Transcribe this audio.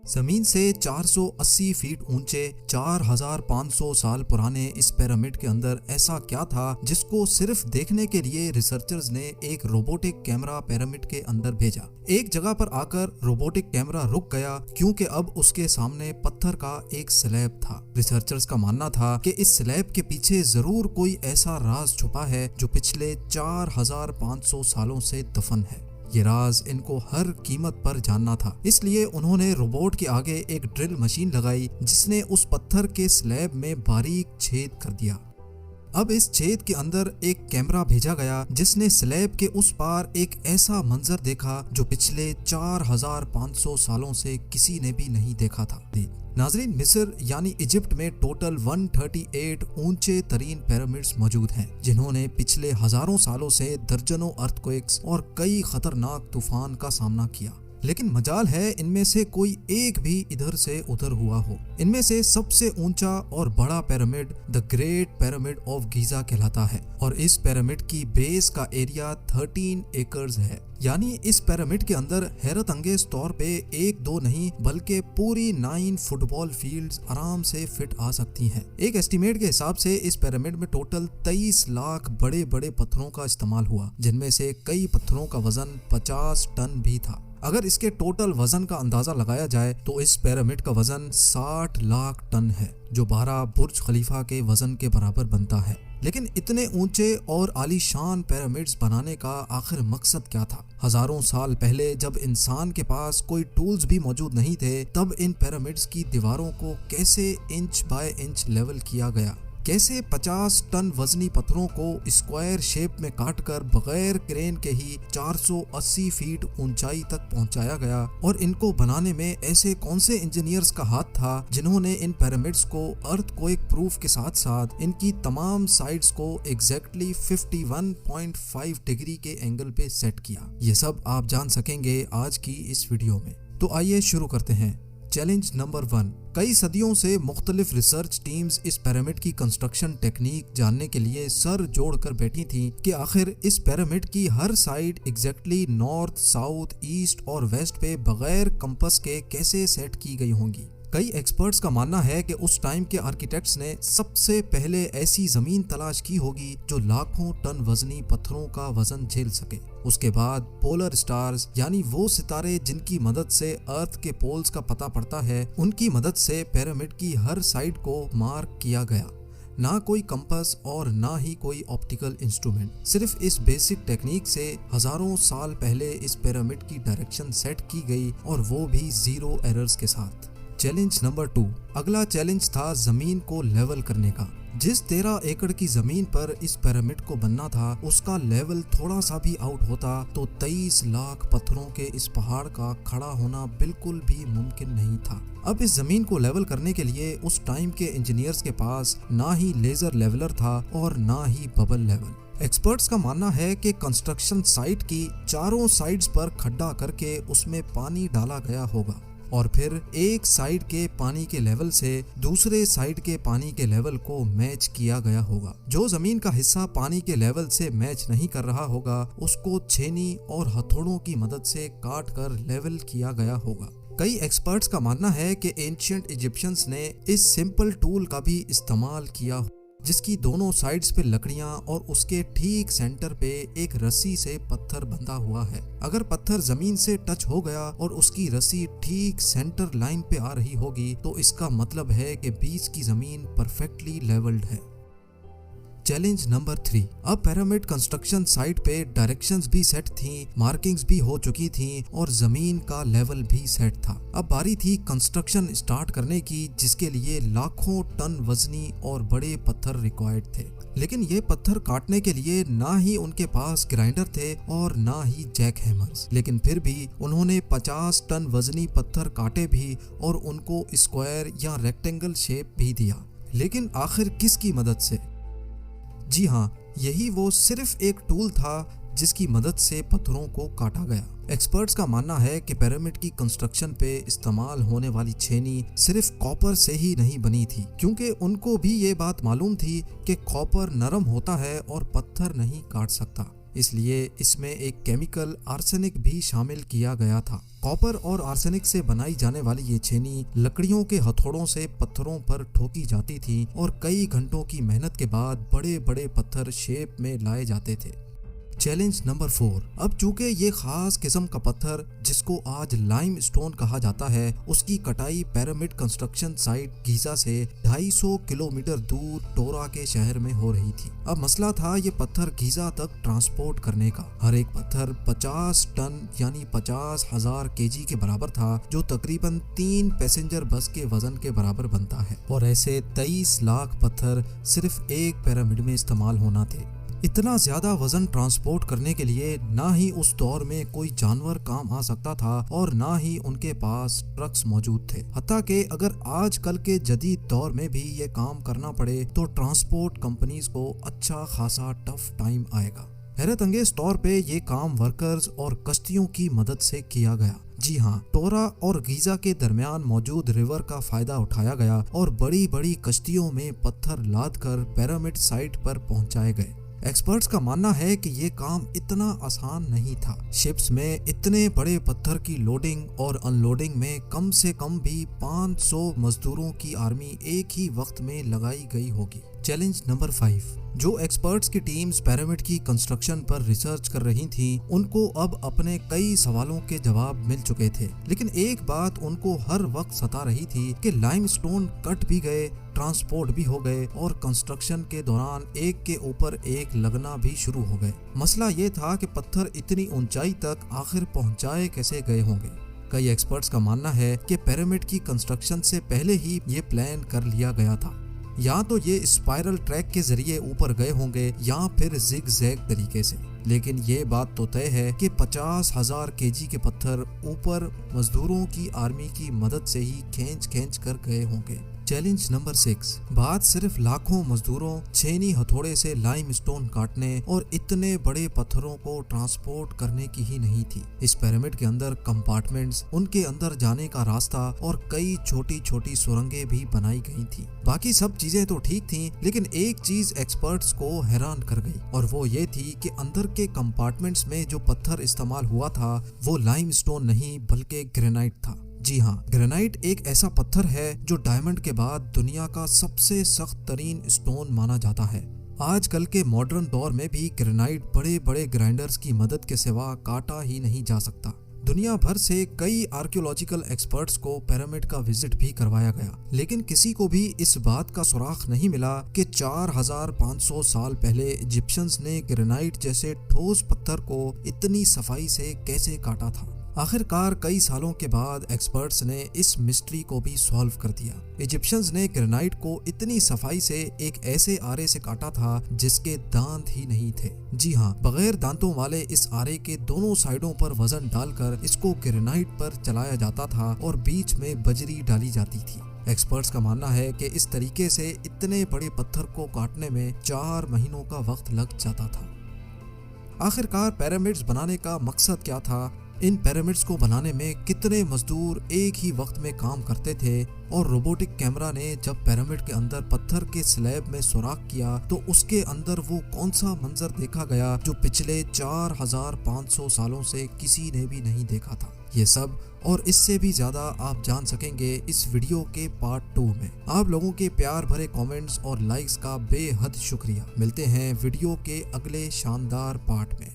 زمین سے 480 فیٹ اونچے 4500 سال پرانے اس پیرامڈ کے اندر ایسا کیا تھا جس کو صرف دیکھنے کے لیے ریسرچرز نے ایک روبوٹک کیمرہ پیرامڈ کے اندر بھیجا۔ ایک جگہ پر آ کر روبوٹک کیمرہ رک گیا کیونکہ اب اس کے سامنے پتھر کا ایک سلیب تھا۔ ریسرچرز کا ماننا تھا کہ اس سلیب کے پیچھے ضرور کوئی ایسا راز چھپا ہے جو پچھلے 4500 سالوں سے دفن ہے۔ یہ راز ان کو ہر قیمت پر جاننا تھا، اس لیے انہوں نے روبوٹ کے آگے ایک ڈرل مشین لگائی جس نے اس پتھر کے سلیب میں باریک چھید کر دیا۔ اب اس چھید کے اندر ایک کیمرہ بھیجا گیا جس نے سلیب کے اس پار ایک ایسا منظر دیکھا جو پچھلے 4500 سالوں سے کسی نے بھی نہیں دیکھا تھا۔ ناظرین، مصر یعنی ایجپٹ میں ٹوٹل 138 اونچے ترین پیرامڈز موجود ہیں جنہوں نے پچھلے ہزاروں سالوں سے درجنوں ارتھکویکس اور کئی خطرناک طوفان کا سامنا کیا، لیکن مجال ہے ان میں سے کوئی ایک بھی ادھر سے ادھر ہوا ہو۔ ان میں سے سب سے اونچا اور بڑا pyramid the great pyramid of Giza کہلاتا ہے، اور اس پیرامڈ کی بیس کا ایریا 13 ایکڑز ہے۔ یعنی اس پیرامڈ کے اندر حیرت انگیز طور پہ ایک دو نہیں بلکہ پوری 9 فٹ بال فیلڈز آرام سے فٹ آ سکتی ہیں۔ ایک ایسٹیمیٹ کے حساب سے اس پیرامڈ میں ٹوٹل 23 لاکھ بڑے بڑے پتھروں کا استعمال ہوا، جن میں سے کئی پتھروں کا وزن 50 ٹن بھی تھا۔ اگر اس کے ٹوٹل وزن کا اندازہ لگایا جائے تو اس پیرامڈ کا وزن 60 لاکھ ٹن ہے، جو 12 برج خلیفہ کے وزن کے برابر بنتا ہے۔ لیکن اتنے اونچے اور عالی شان پیرامڈز بنانے کا آخر مقصد کیا تھا؟ ہزاروں سال پہلے جب انسان کے پاس کوئی ٹولز بھی موجود نہیں تھے، تب ان پیرامڈز کی دیواروں کو کیسے انچ بائی انچ لیول کیا گیا؟ کیسے 50 ٹن وزنی پتھروں کو اسکوائر شیپ میں کاٹ کر بغیر کرین کے ہی 480 فیٹ اونچائی تک پہنچایا گیا؟ اور ان کو بنانے میں ایسے کون سے انجینئرز کا ہاتھ تھا جنہوں نے ان پیرامڈز کو ارتھ کوئک پروف کے ساتھ ساتھ ان کی تمام سائڈز کو ایگزیکٹلی 51.5 ڈگری کے اینگل پہ سیٹ کیا؟ یہ سب آپ جان سکیں گے آج کی اس ویڈیو میں، تو آئیے شروع کرتے ہیں۔ Challenge number 1۔ کئی صدیوں سے مختلف ریسرچ ٹیمز اس پیرامڈ کی کنسٹرکشن ٹیکنیک جاننے کے لیے سر جوڑ کر بیٹھی تھیں کہ آخر اس پیرامڈ کی ہر side exactly north, south, east اور ویسٹ پہ بغیر کمپس کے کیسے سیٹ کی گئی ہوں گی۔ کئی ایکسپرٹس کا ماننا ہے کہ اس ٹائم کے آرکیٹیکٹس نے سب سے پہلے ایسی زمین تلاش کی ہوگی جو لاکھوں ٹن وزنی پتھروں کا وزن جھیل سکے۔ اس کے بعد پولر سٹارز یعنی وہ ستارے جن کی مدد سے ارتھ کے پولز کا پتہ پڑتا ہے، ان کی مدد سے پیرامڈ کی ہر سائڈ کو مارک کیا گیا۔ نہ کوئی کمپس اور نہ ہی کوئی آپٹیکل انسٹرومنٹ، صرف اس بیسک ٹیکنیک سے ہزاروں سال پہلے اس پیرامڈ کی ڈائریکشن سیٹ کی گئی، اور وہ بھی 0 ایررز کے ساتھ۔ Challenge number 2۔ اگلا چیلنج تھا زمین کو لیول کرنے کا۔ جس 13 ایکڑ کی زمین پر اس پیرامڈ کو بننا تھا، اس کا لیول تھوڑا سا بھی آؤٹ ہوتا تو 23 لاکھ پتھروں کے اس پہاڑ کا کھڑا ہونا بالکل بھی ممکن نہیں تھا۔ اب اس زمین کو لیول کرنے کے لیے اس ٹائم کے انجینئرز کے پاس نہ ہی لیزر لیولر تھا اور نہ ہی ببل لیول۔ ایکسپرٹس کا ماننا ہے کہ کنسٹرکشن سائٹ کی چاروں سائڈز پر کھڈا کر کے اس میں پانی ڈالا گیا ہوگا، اور پھر ایک سائیڈ کے پانی کے لیول سے دوسرے سائیڈ کے پانی کے لیول کو میچ کیا گیا ہوگا۔ جو زمین کا حصہ پانی کے لیول سے میچ نہیں کر رہا ہوگا، اس کو چھینی اور ہتھوڑوں کی مدد سے کاٹ کر لیول کیا گیا ہوگا۔ کئی ایکسپرٹس کا ماننا ہے کہ اینشینٹ ایجپشنز نے اس سمپل ٹول کا بھی استعمال کیا، جس کی دونوں سائڈز پہ لکڑیاں اور اس کے ٹھیک سینٹر پہ ایک رسی سے پتھر بندھا ہوا ہے۔ اگر پتھر زمین سے ٹچ ہو گیا اور اس کی رسی ٹھیک سینٹر لائن پہ آ رہی ہوگی تو اس کا مطلب ہے کہ بیچ کی زمین پرفیکٹلی لیولڈ ہے۔ Challenge number 3۔ اب پیرامڈ کنسٹرکشن سائٹ پہ ڈائریکشنز بھی سیٹ تھیں، مارکنگز بھی ہو چکی تھیں اور زمین کا لیول بھی سیٹ تھا۔ اب باری تھی کنسٹرکشن سٹارٹ کرنے کی، جس کے لیے لاکھوں ٹن وزنی اور بڑے پتھر ریکوائرڈ تھے۔ لیکن یہ پتھر کاٹنے کے لیے نہ ہی ان کے پاس گرائنڈر تھے اور نہ ہی جیک ہیمرز، لیکن پھر بھی انہوں نے 50 ٹن وزنی پتھر کاٹے بھی اور ان کو اسکوائر یا ریکٹینگل شیپ بھی دیا۔ لیکن آخر کس کی مدد سے؟ جی ہاں، یہی وہ صرف ایک ٹول تھا جس کی مدد سے پتھروں کو کاٹا گیا۔ ایکسپرٹس کا ماننا ہے کہ پیرامڈ کی کنسٹرکشن پہ استعمال ہونے والی چھینی صرف کاپر سے ہی نہیں بنی تھی، کیونکہ ان کو بھی یہ بات معلوم تھی کہ کاپر نرم ہوتا ہے اور پتھر نہیں کاٹ سکتا۔ اس لیے اس میں ایک کیمیکل آرسینک بھی شامل کیا گیا تھا۔ کاپر اور آرسینک سے بنائی جانے والی یہ چھینی لکڑیوں کے ہتھوڑوں سے پتھروں پر ٹھوکی جاتی تھی اور کئی گھنٹوں کی محنت کے بعد بڑے بڑے پتھر شیپ میں لائے جاتے تھے۔ Challenge number 4۔ اب چونکہ یہ خاص قسم کا پتھر جس کو آج لائم اسٹون کہا جاتا ہے، اس کی کٹائی پیرامڈ کنسٹرکشن سائٹ گیزا سے 250 کلومیٹر دور ٹورا کے شہر میں ہو رہی تھی۔ اب مسئلہ تھا یہ پتھر گیزا تک ٹرانسپورٹ کرنے کا۔ ہر ایک پتھر 50 ٹن یعنی 50,000 kg کے برابر تھا، جو تقریباً 3 پیسنجر بس کے وزن کے برابر بنتا ہے، اور ایسے 23 لاکھ پتھر صرف ایک پیرامڈ میں استعمال ہونا تھے۔ اتنا زیادہ وزن ٹرانسپورٹ کرنے کے لیے نہ ہی اس دور میں کوئی جانور کام آ سکتا تھا اور نہ ہی ان کے پاس ٹرکس موجود تھے۔ حتیٰ کہ اگر آج کل کے جدید دور میں بھی یہ کام کرنا پڑے تو ٹرانسپورٹ کمپنیز کو اچھا خاصا ٹف ٹائم آئے گا۔ حیرت انگیز طور پہ یہ کام ورکرز اور کشتیوں کی مدد سے کیا گیا۔ جی ہاں، ٹورا اور گیزا کے درمیان موجود ریور کا فائدہ اٹھایا گیا اور بڑی بڑی کشتیوں میں پتھر لاد کر پیرامڈ سائٹ پر پہنچائے گئے۔ ایکسپرٹس کا ماننا ہے کہ یہ کام اتنا آسان نہیں تھا۔ شپس میں اتنے بڑے پتھر کی لوڈنگ اور ان لوڈنگ میں کم سے کم بھی 500 مزدوروں کی آرمی ایک ہی وقت میں لگائی گئی ہوگی۔ Challenge number 5۔ جو ایکسپرٹس کی ٹیمز پیرامڈ کی کنسٹرکشن پر ریسرچ کر رہی تھیں، ان کو اب اپنے کئی سوالوں کے جواب مل چکے تھے، لیکن ایک بات ان کو ہر وقت ستا رہی تھی کہ لائم اسٹون کٹ بھی گئے، ٹرانسپورٹ بھی ہو گئے اور کنسٹرکشن کے دوران ایک کے اوپر ایک لگنا بھی شروع ہو گئے۔ مسئلہ یہ تھا کہ پتھر اتنی اونچائی تک آخر پہنچائے کیسے گئے ہوں گے۔ کئی ایکسپرٹس کا ماننا ہے کہ پیرامڈ کی کنسٹرکشن سے پہلے ہی یہ پلان کر لیا گیا تھا۔ یا تو یہ اسپائرل ٹریک کے ذریعے اوپر گئے ہوں گے یا پھر زگ زیگ طریقے سے، لیکن یہ بات تو طے ہے کہ 50,000 kg کے پتھر اوپر مزدوروں کی آرمی کی مدد سے ہی کھینچ کر گئے ہوں گے۔ Challenge number 6۔ بات صرف لاکھوں مزدوروں چھینی ہتھوڑے سے لائم اسٹون کاٹنے اور اتنے بڑے پتھروں کو ٹرانسپورٹ کرنے کی ہی نہیں تھی۔ اس پیرامڈ کے اندر کمپارٹمنٹس، ان کے اندر جانے کا راستہ اور کئی چھوٹی چھوٹی سرنگیں بھی بنائی گئی تھی۔ باقی سب چیزیں تو ٹھیک تھیں، لیکن ایک چیز ایکسپرٹس کو حیران کر گئی، اور وہ یہ تھی کہ اندر کے کمپارٹمنٹس میں جو پتھر استعمال ہوا تھا وہ لائم اسٹون نہیں بلکہ گرینائٹ تھا۔ جی ہاں، گرینائٹ ایک ایسا پتھر ہے جو ڈائمنڈ کے بعد دنیا کا سب سے سخت ترین اسٹون مانا جاتا ہے۔ آج کل کے ماڈرن دور میں بھی گرینائٹ بڑے بڑے گرائنڈرز کی مدد کے سوا کاٹا ہی نہیں جا سکتا۔ دنیا بھر سے کئی آرکیولوجیکل ایکسپرٹس کو پیرامڈ کا وزٹ بھی کروایا گیا، لیکن کسی کو بھی اس بات کا سراغ نہیں ملا کہ 4500 سال پہلے ایجپشنز نے گرینائٹ جیسے ٹھوس پتھر کو اتنی صفائی سے کیسے کاٹا تھا۔ آخر کار کئی سالوں کے بعد ایکسپرٹس نے اس مسٹری کو بھی سالو کر دیا۔ ایجپشنز نے گرینائٹ کو اتنی صفائی سے ایک ایسے آرے سے کاٹا تھا جس کے دانت ہی نہیں تھے۔ جی ہاں، بغیر دانتوں والے اس آرے کے دونوں سائڈوں پر وزن ڈال کر اس کو گرینائٹ پر چلایا جاتا تھا اور بیچ میں بجری ڈالی جاتی تھی۔ ایکسپرٹس کا ماننا ہے کہ اس طریقے سے اتنے بڑے پتھر کو کاٹنے میں 4 مہینوں کا وقت لگ جاتا تھا۔ آخر کار پیرامڈز بنانے کا مقصد کیا تھا؟ ان پیرامڈز کو بنانے میں کتنے مزدور ایک ہی وقت میں کام کرتے تھے، اور روبوٹک کیمرہ نے جب پیرامڈ کے اندر پتھر کے سلیب میں سوراخ کیا تو اس کے اندر وہ کون سا منظر دیکھا گیا جو پچھلے 4500 سالوں سے کسی نے بھی نہیں دیکھا تھا۔ یہ سب اور اس سے بھی زیادہ آپ جان سکیں گے اس ویڈیو کے پارٹ 2 میں۔ آپ لوگوں کے پیار بھرے کامنٹس اور لائکس کا بے حد شکریہ۔ ملتے ہیں ویڈیو کے اگلے شاندار پارٹ میں۔